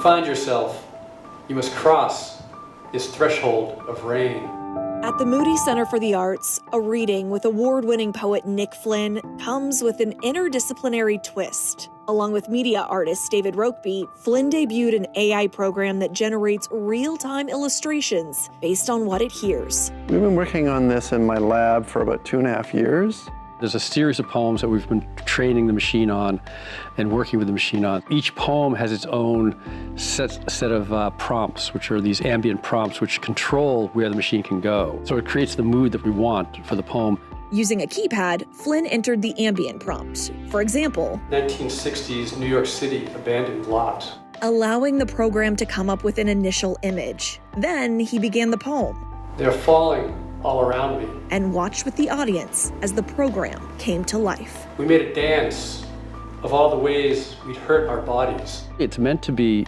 find yourself, you must cross this threshold of rain. At the Moody Center for the Arts, a reading with award-winning poet Nick Flynn comes with an interdisciplinary twist. Along with media artist David Rokeby, Flynn debuted an AI program that generates real-time illustrations based on what it hears. We've been working on this in my lab for about 2.5 years. There's a series of poems that we've been training the machine on and working with the machine on. Each poem has its own set of prompts, which are these ambient prompts which control where the machine can go. So it creates the mood that we want for the poem. Using a keypad, Flynn entered the ambient prompt. For example, 1960s New York City abandoned lot. Allowing the program to come up with an initial image. Then he began the poem. They're falling all around me. And watched with the audience as the program came to life. We made a dance of all the ways we'd hurt our bodies. It's meant to be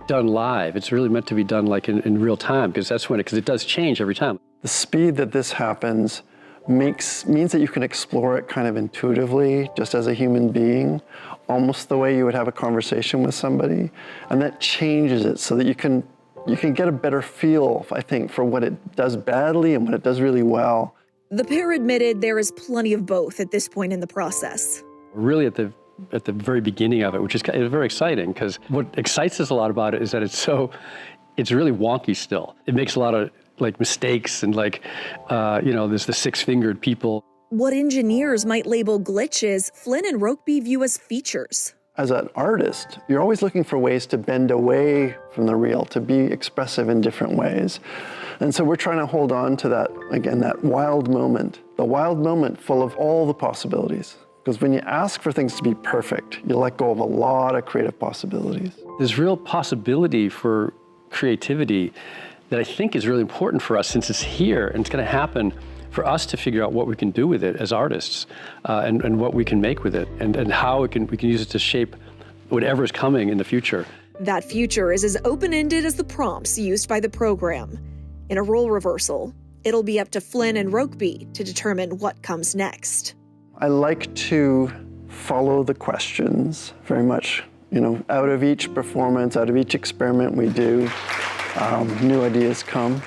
done live. It's really meant to be done like in real time, because that's when because it does change every time. The speed that this happens means that you can explore it kind of intuitively, just as a human being, almost the way you would have a conversation with somebody. And that changes it so that you can get a better feel, I think, for what it does badly and what it does really well. The pair admitted there is plenty of both at this point in the process. We're really at the very beginning of it, which is very exciting, because what excites us a lot about it is that it's really wonky still. It makes a lot of mistakes and there's the six-fingered people. What engineers might label glitches, Flynn and Rokeby view as features. As an artist, you're always looking for ways to bend away from the real, to be expressive in different ways. And so we're trying to hold on to that, again, that wild moment, the wild moment full of all the possibilities. Because when you ask for things to be perfect, you let go of a lot of creative possibilities. There's real possibility for creativity that I think is really important for us, since it's here and it's going to happen, for us to figure out what we can do with it as artists and what we can make with it and how we can use it to shape whatever is coming in the future. That future is as open-ended as the prompts used by the program. In a role reversal, it'll be up to Flynn and Rokeby to determine what comes next. I like to follow the questions very much. Out of each performance, out of each experiment we do, new ideas come.